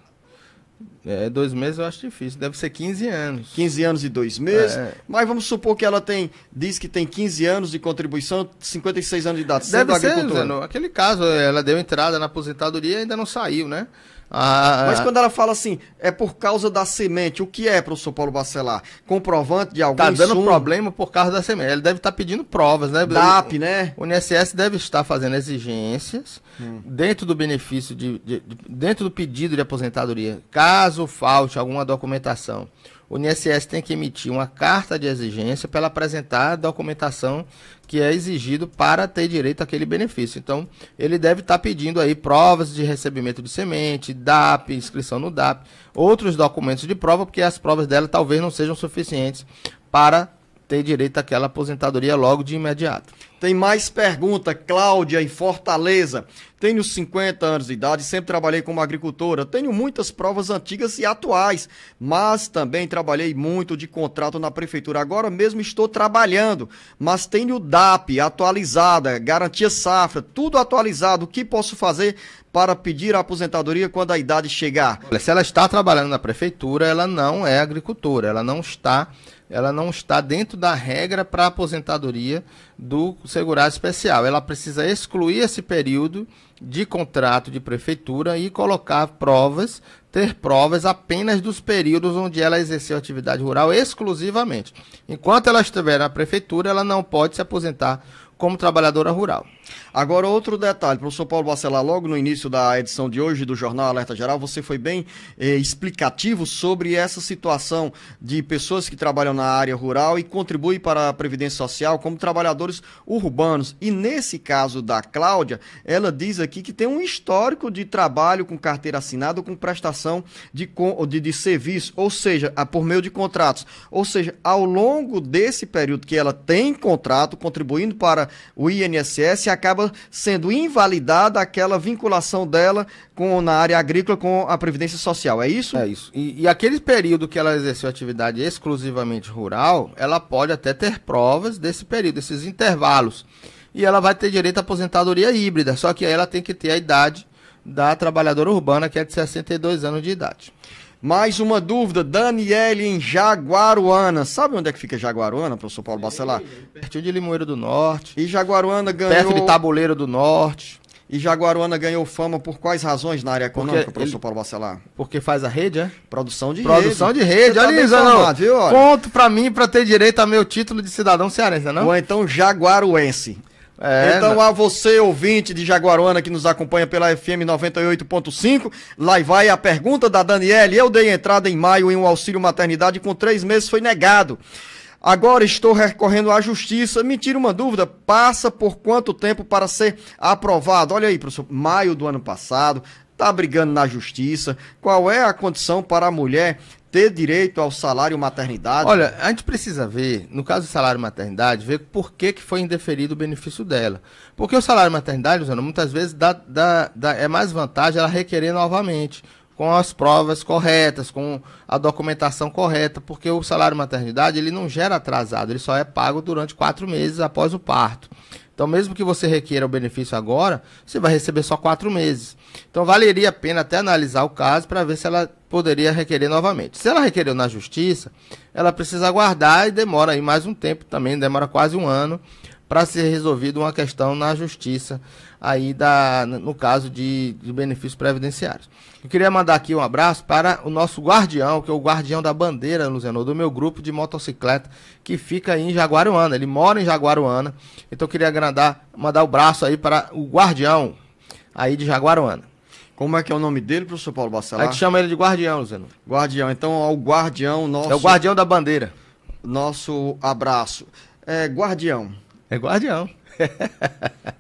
[SPEAKER 5] 2 meses eu acho difícil, deve ser 15 anos.
[SPEAKER 3] 15 anos e 2 meses, mas vamos supor que ela diz que tem 15 anos de contribuição, 56 anos de idade, sendo
[SPEAKER 5] Deve ser,
[SPEAKER 3] agricultora.
[SPEAKER 5] Zé, aquele caso, ela deu entrada na aposentadoria e ainda não saiu, né?
[SPEAKER 3] Mas quando ela fala assim, é por causa da semente, o que é, professor Paulo Bacelar? Comprovante de algum
[SPEAKER 5] tá dando
[SPEAKER 3] insumo?
[SPEAKER 5] problema por causa da semente. Ele deve estar pedindo provas, né?
[SPEAKER 3] DAP, né?
[SPEAKER 5] O INSS deve estar fazendo exigências dentro do benefício, dentro do pedido de aposentadoria. Caso falte alguma documentação, o INSS tem que emitir uma carta de exigência para ela apresentar a documentação que é exigido para ter direito àquele benefício. Então, ele deve estar pedindo aí provas de recebimento de semente, DAP, inscrição no DAP, outros documentos de prova, porque as provas dela talvez não sejam suficientes para ter direito àquela aposentadoria logo de imediato.
[SPEAKER 3] Tem mais pergunta, Cláudia, em Fortaleza. Tenho 50 anos de idade, sempre trabalhei como agricultora. Tenho muitas provas antigas e atuais, mas também trabalhei muito de contrato na prefeitura. Agora mesmo estou trabalhando, mas tenho DAP atualizada, garantia safra, tudo atualizado. O que posso fazer para pedir a aposentadoria quando a idade chegar?
[SPEAKER 5] Se ela está trabalhando na prefeitura, ela não é agricultora, ela não está dentro da regra para aposentadoria do segurado especial. Ela precisa excluir esse período de contrato de prefeitura e colocar provas, ter provas apenas dos períodos onde ela exerceu atividade rural exclusivamente. Enquanto ela estiver na prefeitura, ela não pode se aposentar como trabalhadora rural.
[SPEAKER 3] Agora, outro detalhe, professor Paulo Bacelar, logo no início da edição de hoje do Jornal Alerta Geral, você foi bem explicativo sobre essa situação de pessoas que trabalham na área rural e contribuem para a Previdência Social como trabalhadores urbanos. E nesse caso da Cláudia, ela diz aqui que tem um histórico de trabalho com carteira assinada ou com prestação de serviço, ou seja, por meio de contratos. Ou seja, ao longo desse período que ela tem contrato, contribuindo para o INSS, acaba sendo invalidada aquela vinculação dela na área agrícola com a Previdência Social, é isso?
[SPEAKER 5] É isso. E aquele período que ela exerceu atividade exclusivamente rural, ela pode até ter provas desse período, desses intervalos. E ela vai ter direito à aposentadoria híbrida, só que aí ela tem que ter a idade da trabalhadora urbana, que é de 62 anos de idade.
[SPEAKER 3] Mais uma dúvida, Daniele em Jaguaruana. Sabe onde é que fica Jaguaruana, professor Paulo Bacelar?
[SPEAKER 5] Pertinho de Limoeiro do Norte.
[SPEAKER 3] E Jaguaruana ganhou...
[SPEAKER 5] Perto de Tabuleiro do Norte.
[SPEAKER 3] E Jaguaruana ganhou fama por quais razões na área econômica, professor Paulo Bacelar?
[SPEAKER 5] Porque faz a rede, é?
[SPEAKER 3] Produção de
[SPEAKER 5] rede.
[SPEAKER 3] Olha isso, viu?
[SPEAKER 5] Conto pra mim pra ter direito a meu título de cidadão cearense, não?
[SPEAKER 3] Ou então jaguaruense. Então, a você, ouvinte de Jaguaruana, que nos acompanha pela FM 98.5, lá vai a pergunta da Daniele. Eu dei entrada em maio em um auxílio maternidade e com 3 meses foi negado. Agora estou recorrendo à justiça. Me tira uma dúvida, passa por quanto tempo para ser aprovado? Olha aí, professor, maio do ano passado, está brigando na justiça. Qual é a condição para a mulher ter direito ao salário maternidade?
[SPEAKER 5] Olha, a gente precisa ver, no caso do salário maternidade, ver por que foi indeferido o benefício dela. Porque o salário maternidade, Luciano, muitas vezes é mais vantagem ela requerer novamente, com as provas corretas, com a documentação correta, porque o salário maternidade ele não gera atrasado, ele só é pago durante 4 meses após o parto. Então, mesmo que você requeira o benefício agora, você vai receber só 4 meses. Então, valeria a pena até analisar o caso para ver se ela poderia requerer novamente. Se ela requereu na justiça, ela precisa aguardar e demora aí mais um tempo também, demora quase 1 ano, para ser resolvida uma questão na justiça, aí no caso de benefícios previdenciários. Eu queria mandar aqui um abraço para o nosso guardião, que é o guardião da bandeira, Luciano, do meu grupo de motocicleta, que fica aí em Jaguaruana. Ele mora em Jaguaruana, então eu queria mandar o braço aí para o guardião aí de Jaguaruana.
[SPEAKER 3] Como é que é o nome dele, professor Paulo Bacelar?
[SPEAKER 5] A gente chama ele de guardião, Luciano.
[SPEAKER 3] Guardião, então ao guardião nosso...
[SPEAKER 5] É o guardião da bandeira.
[SPEAKER 3] Nosso abraço. Guardião.
[SPEAKER 5] É guardião.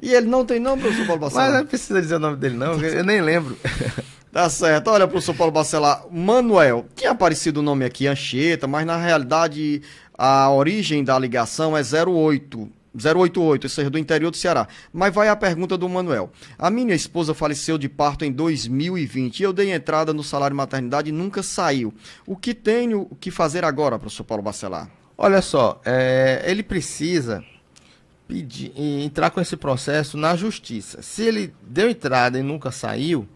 [SPEAKER 3] E ele não tem nome, professor Paulo Bacelar?
[SPEAKER 5] Mas não precisa dizer o nome dele não, eu nem lembro.
[SPEAKER 3] Tá certo. Olha, professor Paulo Bacelar, Manuel, tinha aparecido o nome aqui, Anchieta, mas na realidade A origem da ligação é 088, isso é do interior do Ceará. Mas vai a pergunta do Manuel. A minha esposa faleceu de parto em 2020 e eu dei entrada no salário maternidade e nunca saiu. O que tenho que fazer agora, professor Paulo Bacelar?
[SPEAKER 5] Olha só, ele precisa entrar com esse processo na justiça. Se ele deu entrada e nunca saiu,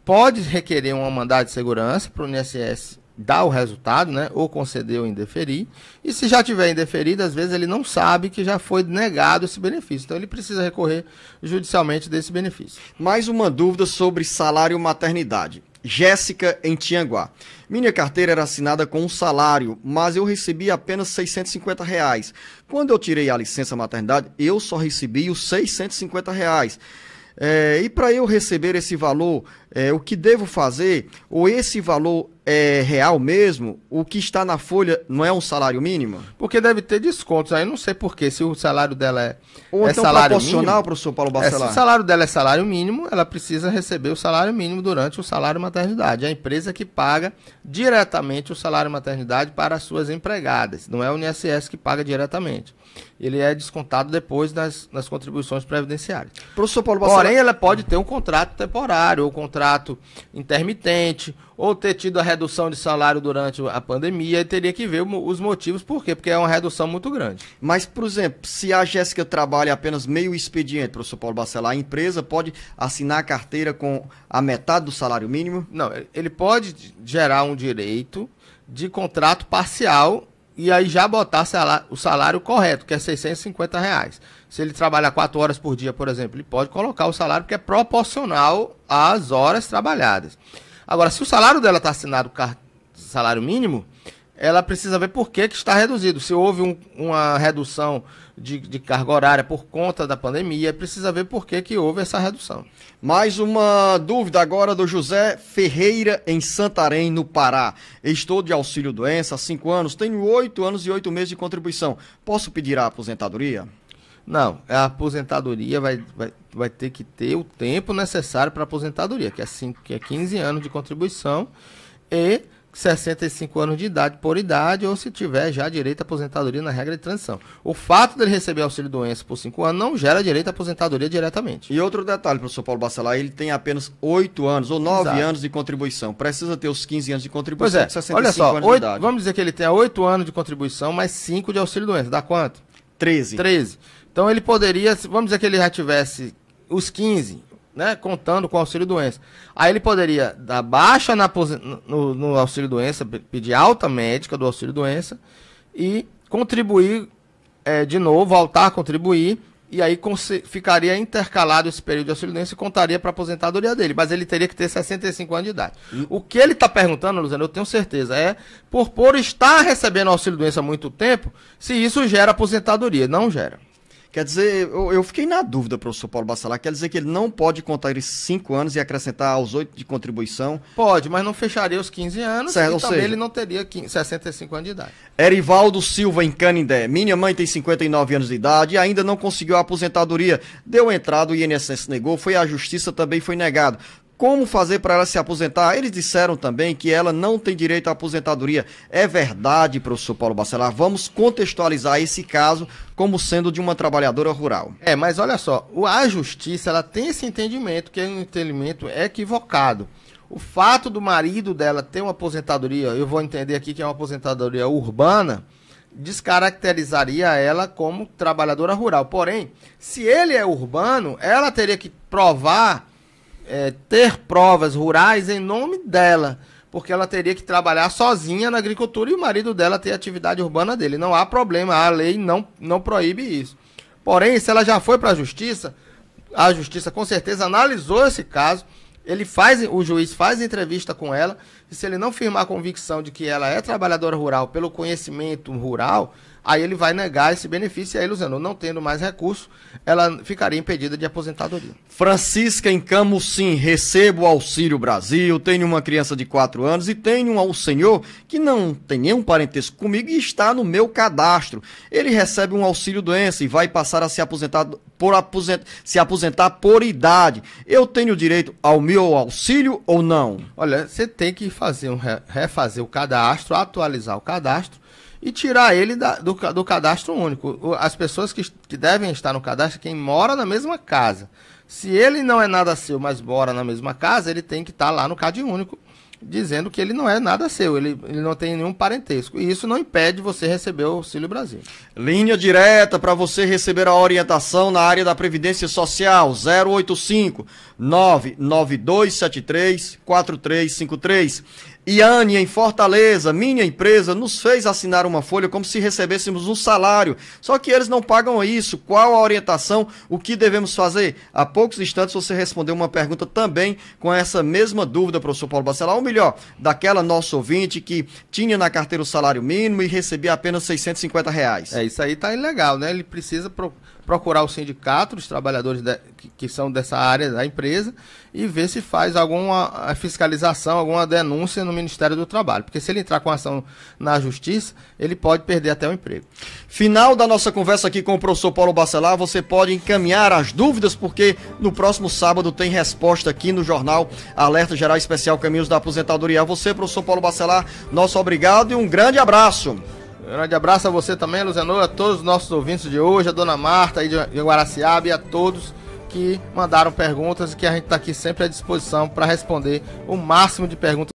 [SPEAKER 5] pode requerer uma mandado de segurança para o INSS dar o resultado, né? Ou conceder ou indeferir. E se já tiver indeferido, às vezes ele não sabe que já foi negado esse benefício. Então ele precisa recorrer judicialmente desse benefício.
[SPEAKER 3] Mais uma dúvida sobre salário maternidade. Jéssica, em Tianguá. Minha carteira era assinada com um salário, mas eu recebi apenas R$650. Quando eu tirei a licença maternidade, eu só recebi os R$650. E para eu receber esse valor, o que devo fazer? Ou esse valor é real mesmo? O que está na folha não é um salário mínimo?
[SPEAKER 5] Porque deve ter descontos. Aí não sei porquê, se o salário dela
[SPEAKER 3] Ou então
[SPEAKER 5] salário
[SPEAKER 3] proporcional,
[SPEAKER 5] mínimo,
[SPEAKER 3] professor Paulo Bacelar?
[SPEAKER 5] se o salário dela é salário mínimo, ela precisa receber o salário mínimo durante o salário maternidade. É a empresa que paga diretamente o salário maternidade para as suas empregadas. Não é o INSS que paga diretamente. Ele é descontado depois das contribuições previdenciárias.
[SPEAKER 3] Professor Paulo Bacelar...
[SPEAKER 5] Porém, ela pode ter um contrato temporário, ou contrato intermitente, ou ter tido a redução de salário durante a pandemia, e teria que ver os motivos. Por quê? Porque é uma redução muito grande.
[SPEAKER 3] Mas, por exemplo, se a Jéssica trabalha apenas meio expediente, professor Paulo Bacelar, a empresa pode assinar a carteira com a metade do salário mínimo?
[SPEAKER 5] Não, ele pode gerar um direito de contrato parcial e aí já botar o salário correto, que é R$650. Se ele trabalhar 4 horas por dia, por exemplo, ele pode colocar o salário que é proporcional às horas trabalhadas. Agora, se o salário dela está assinado com salário mínimo, ela precisa ver por que está reduzido. Se houve uma redução de carga horária por conta da pandemia, precisa ver por que houve essa redução.
[SPEAKER 3] Mais uma dúvida agora do José Ferreira, em Santarém, no Pará. Estou de auxílio-doença há 5 anos, tenho 8 anos e 8 meses de contribuição. Posso pedir a aposentadoria?
[SPEAKER 5] Não, a aposentadoria vai ter que ter o tempo necessário para a aposentadoria, que é 15 anos de contribuição e 65 anos de idade por idade, ou se tiver já direito à aposentadoria na regra de transição. O fato dele receber auxílio-doença por 5 anos não gera direito à aposentadoria diretamente.
[SPEAKER 3] E outro detalhe, professor Paulo Bacelar, ele tem apenas 8 anos ou 9
[SPEAKER 5] Exato.
[SPEAKER 3] anos de contribuição. Precisa ter os 15 anos de contribuição
[SPEAKER 5] Pois é,
[SPEAKER 3] com 65
[SPEAKER 5] olha só,
[SPEAKER 3] anos de idade.
[SPEAKER 5] vamos dizer que ele tenha 8 anos de contribuição mais 5 de auxílio-doença. Dá quanto?
[SPEAKER 3] 13.
[SPEAKER 5] 13. Então ele poderia, vamos dizer que ele já tivesse os 15, né, contando com o auxílio-doença. Aí ele poderia dar baixa no auxílio-doença, pedir alta médica do auxílio-doença e contribuir de novo, voltar a contribuir, e aí ficaria intercalado esse período de auxílio-doença e contaria para a aposentadoria dele, mas ele teria que ter 65 anos de idade. O que ele está perguntando, Luciano, eu tenho certeza, por estar recebendo auxílio-doença há muito tempo, se isso gera aposentadoria. Não gera.
[SPEAKER 3] Quer dizer, eu fiquei na dúvida, professor Paulo Bacelar, quer dizer que ele não pode contar esses 5 anos e acrescentar aos 8 de contribuição?
[SPEAKER 5] Pode, mas não fecharia os 15 anos,
[SPEAKER 3] certo,
[SPEAKER 5] e também ele não teria 65 anos de idade.
[SPEAKER 3] Erivaldo Silva, em Canindé. Minha mãe tem 59 anos de idade e ainda não conseguiu a aposentadoria. Deu entrada, o INSS negou, foi à justiça, também foi negado. Como fazer para ela se aposentar? Eles disseram também que ela não tem direito à aposentadoria. É verdade, professor Paulo Bacelar? Vamos contextualizar esse caso como sendo de uma trabalhadora rural.
[SPEAKER 5] Mas olha só, a justiça ela tem esse entendimento, que é um entendimento equivocado. O fato do marido dela ter uma aposentadoria, eu vou entender aqui que é uma aposentadoria urbana, descaracterizaria ela como trabalhadora rural. Porém, se ele é urbano, ela teria que provar... ter provas rurais em nome dela, porque ela teria que trabalhar sozinha na agricultura e o marido dela ter a atividade urbana dele. Não há problema, a lei não proíbe isso. Porém, se ela já foi para a justiça com certeza analisou esse caso, o juiz faz entrevista com ela, e se ele não firmar a convicção de que ela é trabalhadora rural pelo conhecimento rural, aí ele vai negar esse benefício, e aí, Luciano, não tendo mais recurso, ela ficaria impedida de aposentadoria.
[SPEAKER 3] Francisca, em Camusim, recebo o Auxílio Brasil, tenho uma criança de 4 anos e tenho um senhor que não tem nenhum parentesco comigo e está no meu cadastro. Ele recebe um auxílio-doença e vai passar a se aposentar por idade. Eu tenho direito ao meu auxílio ou não?
[SPEAKER 5] Olha, você tem que refazer o cadastro, atualizar o cadastro, e tirar ele do cadastro único. As pessoas que devem estar no cadastro, quem mora na mesma casa. Se ele não é nada seu, mas mora na mesma casa, ele tem que estar lá no Cade Único, dizendo que ele não é nada seu, ele não tem nenhum parentesco. E isso não impede você receber o Auxílio Brasil.
[SPEAKER 3] Linha direta para você receber a orientação na área da Previdência Social, 085 99273 4353. Iane, em Fortaleza, minha empresa nos fez assinar uma folha como se recebêssemos um salário. Só que eles não pagam isso. Qual a orientação? O que devemos fazer? Há poucos instantes você respondeu uma pergunta também com essa mesma dúvida, professor Paulo Bacelar. Ou melhor, daquela nossa ouvinte que tinha na carteira o salário mínimo e recebia apenas R$650.
[SPEAKER 5] Isso aí tá ilegal, né? Ele precisa procurar o sindicato dos trabalhadores que são dessa área da empresa e ver se faz alguma fiscalização, alguma denúncia no Ministério do Trabalho. Porque se ele entrar com ação na Justiça, ele pode perder até o emprego.
[SPEAKER 3] Final da nossa conversa aqui com o professor Paulo Bacelar, você pode encaminhar as dúvidas, porque no próximo sábado tem resposta aqui no jornal Alerta Geral Especial Caminhos da Aposentadoria. A você, professor Paulo Bacelar, nosso obrigado e um grande abraço.
[SPEAKER 5] Um grande abraço a você também, Luziano, a todos os nossos ouvintes de hoje, a dona Marta aí de Guaraciaba e a todos que mandaram perguntas e que a gente está aqui sempre à disposição para responder o máximo de perguntas